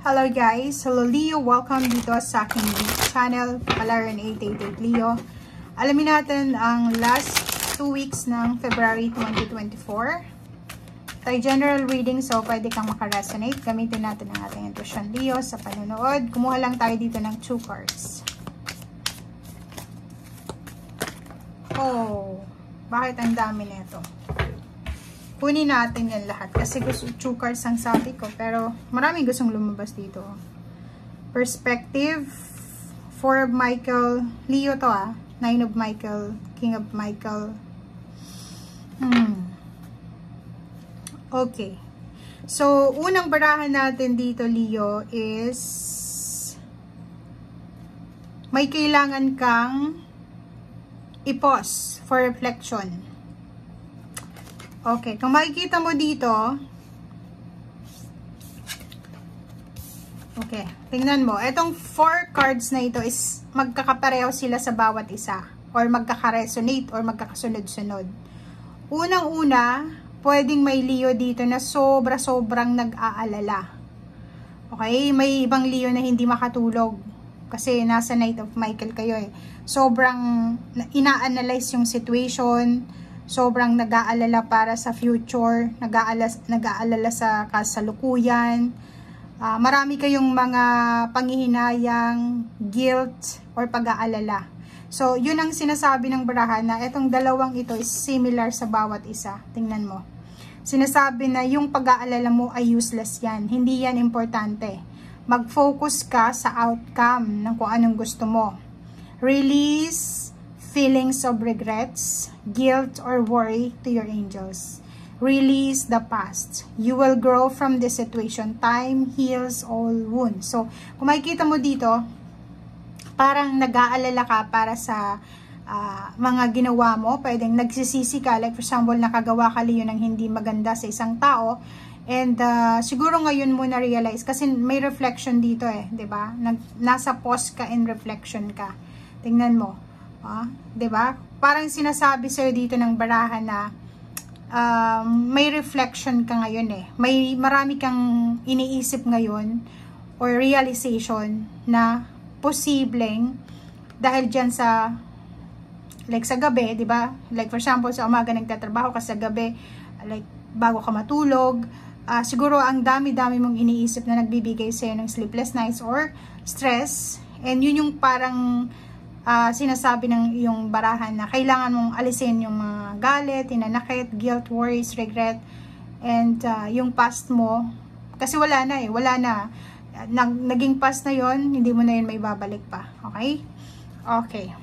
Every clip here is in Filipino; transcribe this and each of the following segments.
Hello guys! Hello Leo! Welcome dito sa aking channel, Palaran 888 Leo. Alamin natin ang last 2 weeks ng February 2024. Tayo general reading, so pwede kang makaresonate. Gamitin natin ang ating intuition Leo sa panonood. Kumuha lang tayo dito ng 2 cards. Oh, bakit ang dami nito? Kunin natin yan lahat kasi gusto 2 cards ang sabi ko, pero maraming gustong lumabas dito. Perspective, 4 of Michael, Leo to 9 of Michael, King of Michael. Okay. So, unang barahan natin dito, Leo, is may kailangan kang i-pause for reflection. Okay, kung makikita mo dito, okay, tingnan mo, etong 4 cards na ito is magkakapareho sila sa bawat isa, or magkaka-resonate, or magkakasunod-sunod. Unang-una, pwedeng may Leo dito na sobra-sobrang nag-aalala. Okay, may ibang Leo na hindi makatulog, kasi nasa Knight of Michael kayo eh. Sobrang ina-analyze yung situation, sobrang nag-aalala para sa future, nag-aalala sa kasalukuyan. Marami kayong mga panghihinayang, guilt, or pag-aalala. So, yun ang sinasabi ng barahan na itong dalawang ito is similar sa bawat isa. Tingnan mo. Sinasabi na yung pag-aalala mo ay useless yan. Hindi yan importante. Mag-focus ka sa outcome ng kung anong gusto mo. Release feelings of regrets, guilt, or worry to your angels. Release the past. You will grow from this situation. Time heals all wounds. So, kung makikita mo dito, parang nag-aalala ka para sa mga ginawa mo. Pwedeng nagsisisi ka. Like for example, nakagawa ka Leo ng hindi maganda sa isang tao. And siguro ngayon mo na-realize, kasi may reflection dito eh, 'di ba? Nasa pause ka and reflection ka. Tingnan mo. 'Di ba? Parang sinasabi sa'yo dito ng barahan na may reflection ka ngayon eh. May marami kang iniisip ngayon or realization na posibleng dahil diyan sa like sa gabi, 'di ba? Like for example, sa umaga nagtatrabaho ka, sa gabi like bago ka matulog, siguro ang dami-dami mong iniisip na nagbibigay sa'yo ng sleepless nights or stress, and yun yung parang sinasabi ng yung barahan na kailangan mong alisin yung mga galit, hinanakit, guilt, worries, regret, and yung past mo, kasi wala na eh, wala na. Naging past na yon, hindi mo na yun may babalik pa. Okay? Okay.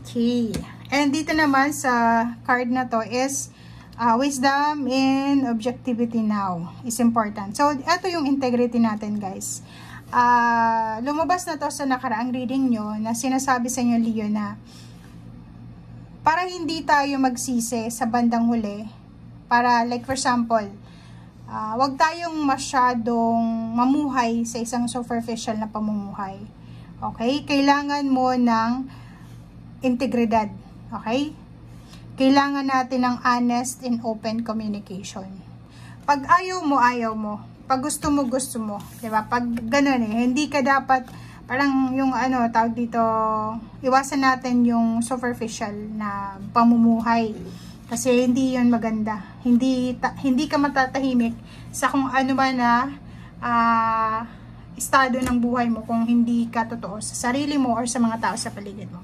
Okay. And dito naman sa card na to is wisdom and objectivity now is important. So, ito yung integrity natin, guys. Lumabas na to sa nakaraang reading nyo na sinasabi sa inyo Leo na para hindi tayo magsisi sa bandang huli, para like for example, wag tayong masyadong mamuhay sa isang superficial na pamumuhay. Okay? Kailangan mo ng integridad. Okay? Kailangan natin ng honest and open communication. Pag ayaw mo, ayaw mo. Pag gusto mo, gusto mo. Diba? Pag ganun eh, hindi ka dapat, parang yung tawag dito, iwasan natin yung superficial na pamumuhay. Kasi hindi yun maganda. Hindi ka matatahimik sa kung ano man na estado ng buhay mo kung hindi ka totoo sa sarili mo or sa mga tao sa paligid mo.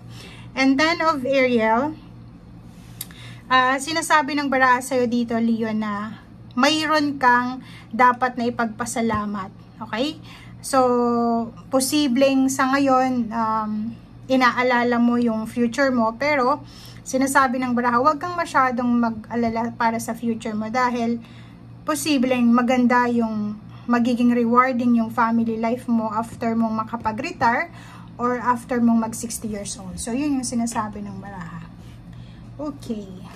And then of Ariel, sinasabi ng baraha sa'yo dito, Leo, na mayroon kang dapat na ipagpasalamat. Okay? So, posibleng sa ngayon, inaalala mo yung future mo, pero sinasabi ng baraha, huwag kang masyadong mag-alala para sa future mo dahil posibleng maganda yung magiging rewarding yung family life mo after mong makapag-retire or after mong mag 60 years old. So, yun yung sinasabi ng baraha. Okay.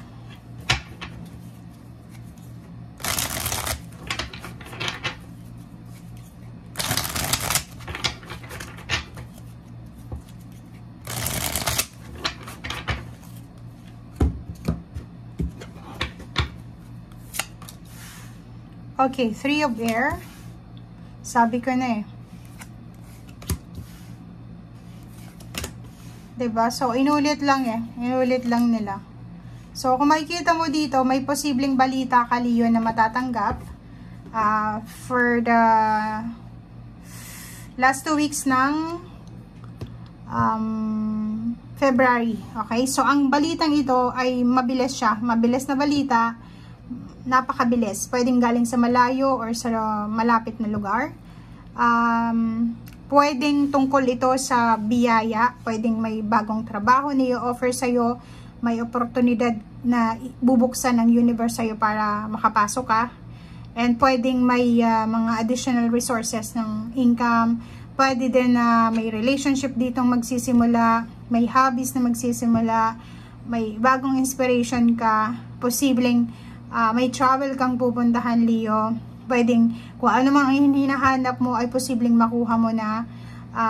Okay, 3 of air. Sabi ko na eh. Diba? So, inulit lang eh. Inulit lang nila. So, kung makikita mo dito, may posibleng balita ka, Leo, na matatanggap for the last 2 weeks ng February. Okay? So, ang balitang ito ay mabilis siya. Mabilis na balita. Napakabilis. Pwedeng galing sa malayo or sa malapit na lugar. Pwedeng tungkol ito sa biyaya, pwedeng may bagong trabaho na i-offer sa'yo, may oportunidad na bubuksan ng universe sa'yo para makapasok ka, and pwedeng may mga additional resources ng income, pwede din na may relationship ditong magsisimula, may hobbies na magsisimula, may bagong inspiration ka, posibleng may travel kang pupuntahan, Leo. Pwedeng kung ano mang hinahanap mo ay posibleng makuha mo na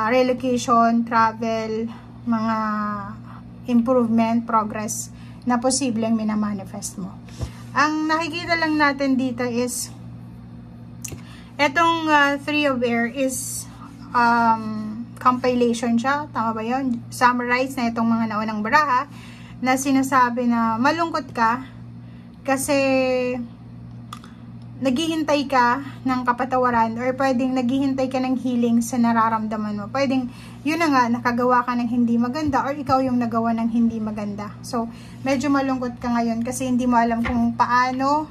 relocation, travel, mga improvement, progress na posibleng minamanifest mo. Ang nakikita lang natin dito is etong Three of Air is compilation siya. Tama ba yun? Summarize na itong mga naunang baraha na sinasabi na malungkot ka kasi naghihintay ka ng kapatawaran or pwedeng naghihintay ka ng healing sa nararamdaman mo. Pwedeng, yun na nga, nakagawa ka ng hindi maganda or ikaw yung nagawa ng hindi maganda. So, medyo malungkot ka ngayon kasi hindi mo alam kung paano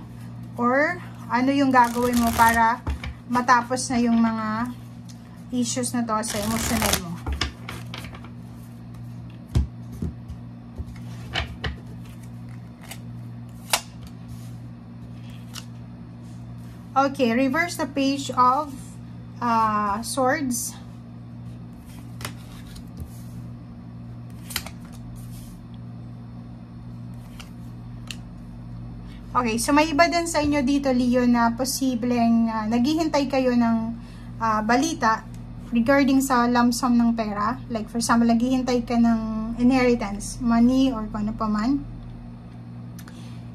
or ano yung gagawin mo para matapos na yung mga issues na to sa emotional mo. Okay, reverse the page of swords. Okay, so may iba din sa inyo dito, Leo, na posibleng naghihintay kayo ng balita regarding sa lump sum ng pera. Like for example, naghihintay ka ng inheritance, money, or kung ano pa man.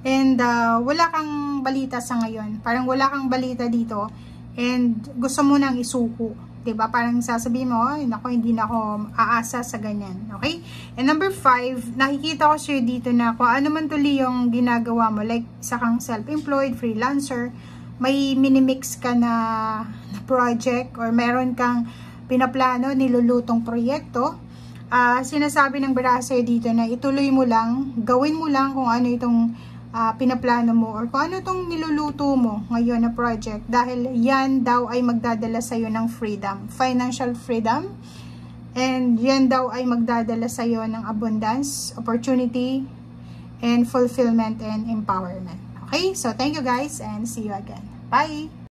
And wala kang balita sa ngayon. Parang wala kang balita dito. And gusto mo nang isuko. 'Di ba? Parang sasabihin mo, ay, nako, hindi na ako aasa sa ganyan. Okay? And number 5, nakikita ko sa'yo dito na kung ano man tuloy yung ginagawa mo. Like, isa kang self-employed, freelancer, may minimix ka na project or meron kang pinaplano, nilulutong proyekto. Sinasabi ng baraha sa'yo dito na ituloy mo lang, gawin mo lang kung ano itong pinaplano mo or kung ano itong niluluto mo ngayon na project, dahil yan daw ay magdadala sa'yo ng freedom, financial freedom, and yan daw ay magdadala sa'yo ng abundance, opportunity, and fulfillment and empowerment. Okay, so thank you guys and see you again. Bye!